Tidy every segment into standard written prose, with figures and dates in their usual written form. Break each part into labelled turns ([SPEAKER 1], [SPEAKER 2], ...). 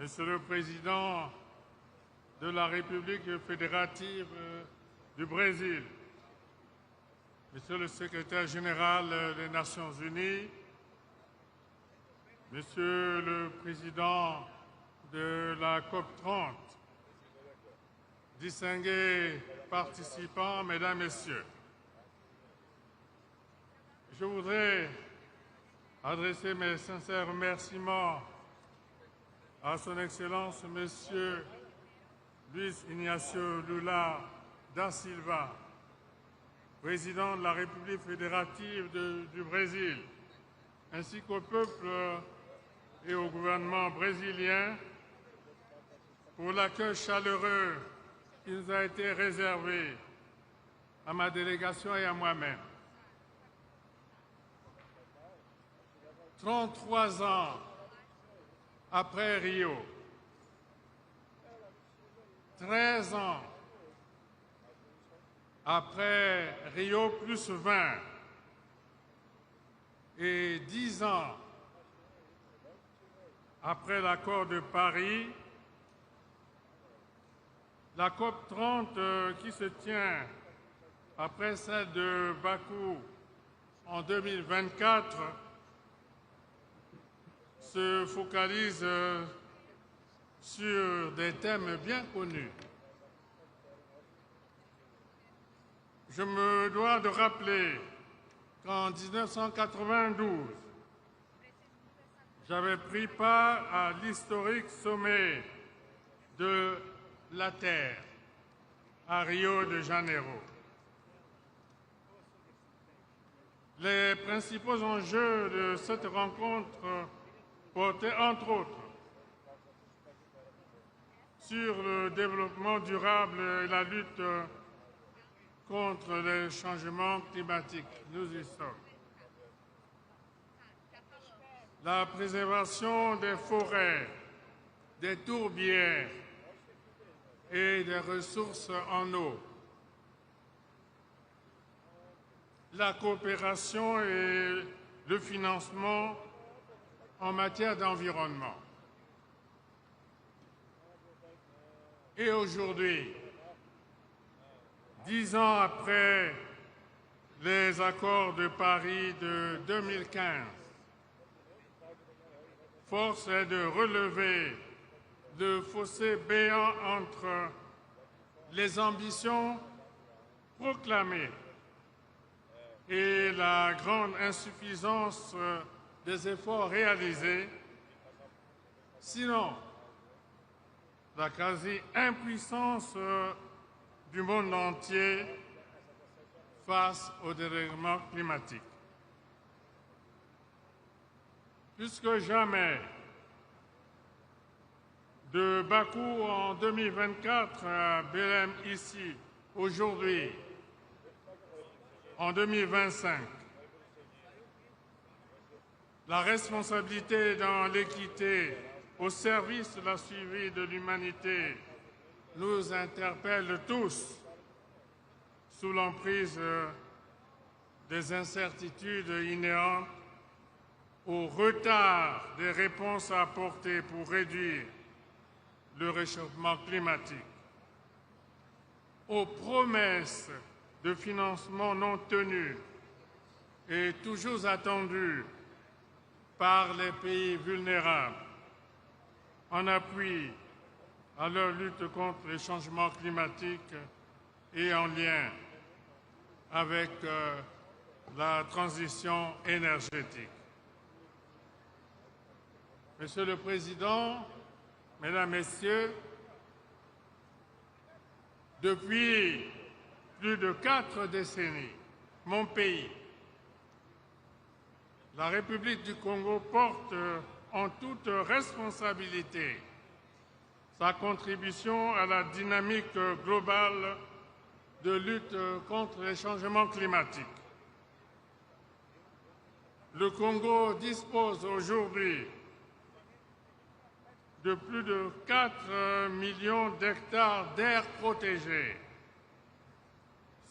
[SPEAKER 1] Monsieur le Président de la République fédérative du Brésil, Monsieur le Secrétaire général des Nations unies, Monsieur le Président de la COP 30, distingués participants, Mesdames, Messieurs, je voudrais adresser mes sincères remerciements à Son Excellence Monsieur Luiz Inácio Lula da Silva, président de la République fédérative du Brésil, ainsi qu'au peuple et au gouvernement brésilien pour l'accueil chaleureux qui nous a été réservé à ma délégation et à moi-même. 33 ans après Rio, 13 ans après Rio plus 20 et 10 ans après l'accord de Paris, la COP 30 qui se tient après celle de Bakou en 2024 se focalise sur des thèmes bien connus. Je me dois de rappeler qu'en 1992, j'avais pris part à l'historique sommet de la Terre à Rio de Janeiro. Les principaux enjeux de cette rencontre portaient entre autres sur le développement durable et la lutte contre les changements climatiques. Nous y sommes. La préservation des forêts, des tourbières et des ressources en eau. La coopération et le financement en matière d'environnement. Et aujourd'hui, 10 ans après les accords de Paris de 2015, force est de relever le fossé béant entre les ambitions proclamées et la grande insuffisance des efforts réalisés, sinon la quasi-impuissance du monde entier face au dérèglement climatique. Plus que jamais, de Bakou en 2024 à Belém ici, aujourd'hui, en 2025, la responsabilité dans l'équité au service de la survie de l'humanité nous interpelle tous sous l'emprise des incertitudes inhérentes au retard des réponses à apporter pour réduire le réchauffement climatique, aux promesses de financement non tenues et toujours attendues par les pays vulnérables en appui à leur lutte contre les changements climatiques et en lien avec la transition énergétique. Monsieur le Président, Mesdames, Messieurs, depuis plus de 4 décennies, mon pays, la République du Congo, porte en toute responsabilité sa contribution à la dynamique globale de lutte contre les changements climatiques. Le Congo dispose aujourd'hui de plus de 4 millions d'hectares d'aires protégées,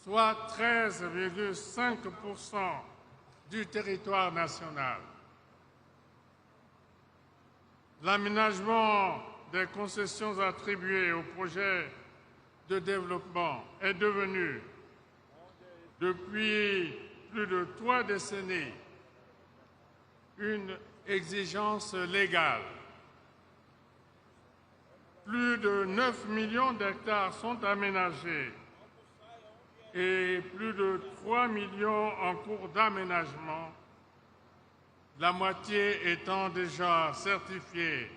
[SPEAKER 1] soit 13,5% du territoire national. L'aménagement des concessions attribuées aux projets de développement est devenu, depuis plus de 3 décennies, une exigence légale. Plus de 9 millions d'hectares sont aménagés et plus de 3 millions en cours d'aménagement, la moitié étant déjà certifiée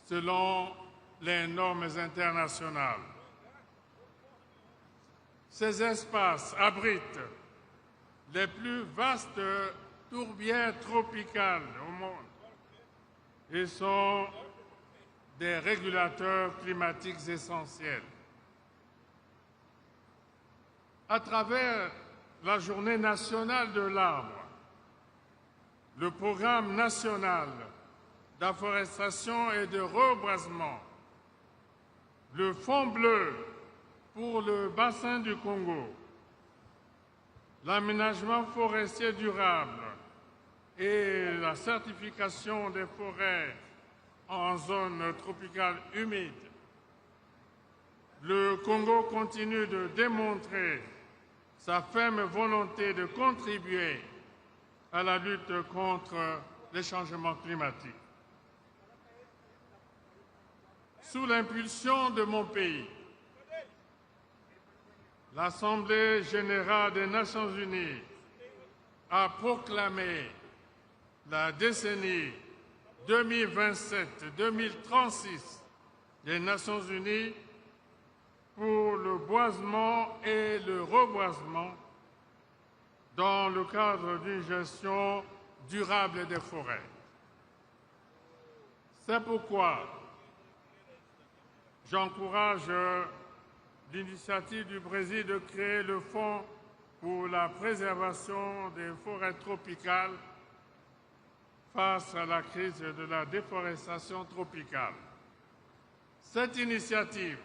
[SPEAKER 1] selon les normes internationales. Ces espaces abritent les plus vastes tourbières tropicales au monde et sont des régulateurs climatiques essentiels. À travers la Journée nationale de l'arbre, le programme national d'afforestation et de reboisement, le Fonds bleu pour le bassin du Congo, l'aménagement forestier durable et la certification des forêts en zone tropicale humide, le Congo continue de démontrer sa ferme volonté de contribuer à la lutte contre les changements climatiques. Sous l'impulsion de mon pays, l'Assemblée générale des Nations unies a proclamé la décennie 2027-2036 des Nations unies pour le boisement et le reboisement dans le cadre d'une gestion durable des forêts. C'est pourquoi j'encourage l'initiative du Brésil de créer le Fonds pour la préservation des forêts tropicales face à la crise de la déforestation tropicale. Cette initiative,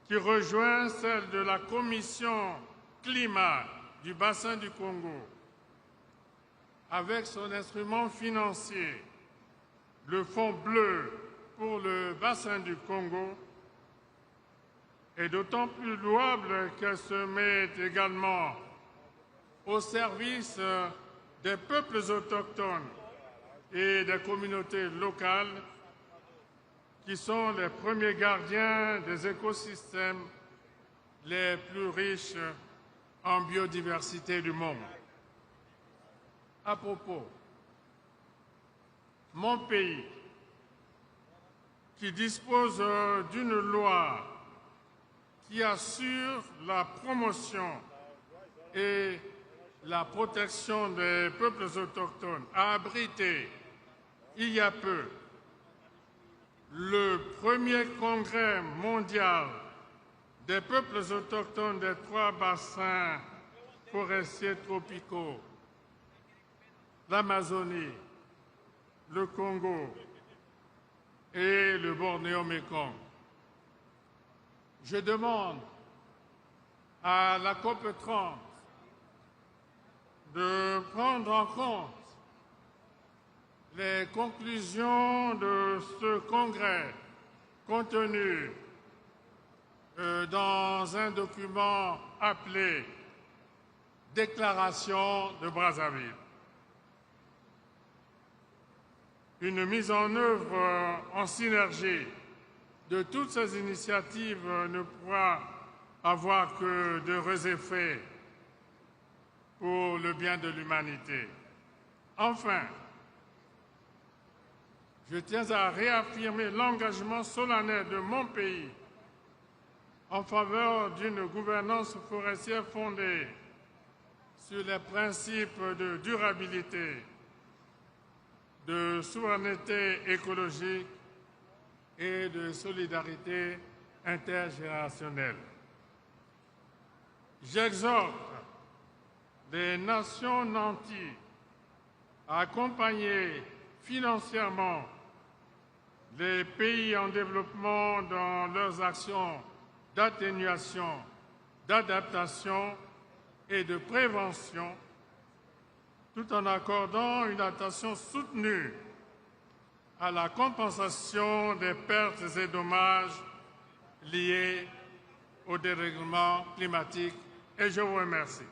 [SPEAKER 1] qui rejoint celle de la Commission climat du bassin du Congo, avec son instrument financier, le Fonds bleu pour le bassin du Congo, est d'autant plus louable qu'elle se met également au service des peuples autochtones et des communautés locales qui sont les premiers gardiens des écosystèmes les plus riches en biodiversité du monde. À propos, mon pays, qui dispose d'une loi qui assure la promotion et la protection des peuples autochtones, a abrité il y a peu le premier congrès mondial des peuples autochtones des 3 bassins forestiers tropicaux, l'Amazonie, le Congo et le Bornéo-Mékong. Je demande à la COP 30 de prendre en compte les conclusions de ce congrès contenues dans un document appelé Déclaration de Brazzaville. Une mise en œuvre en synergie de toutes ces initiatives ne pourra avoir que d'heureux effets pour le bien de l'humanité. Enfin, je tiens à réaffirmer l'engagement solennel de mon pays en faveur d'une gouvernance forestière fondée sur les principes de durabilité, de souveraineté écologique et de solidarité intergénérationnelle. J'exhorte les nations nanties à accompagner financièrement les pays en développement dans leurs actions d'atténuation, d'adaptation et de prévention, tout en accordant une attention soutenue à la compensation des pertes et dommages liés au dérèglement climatique. Et je vous remercie.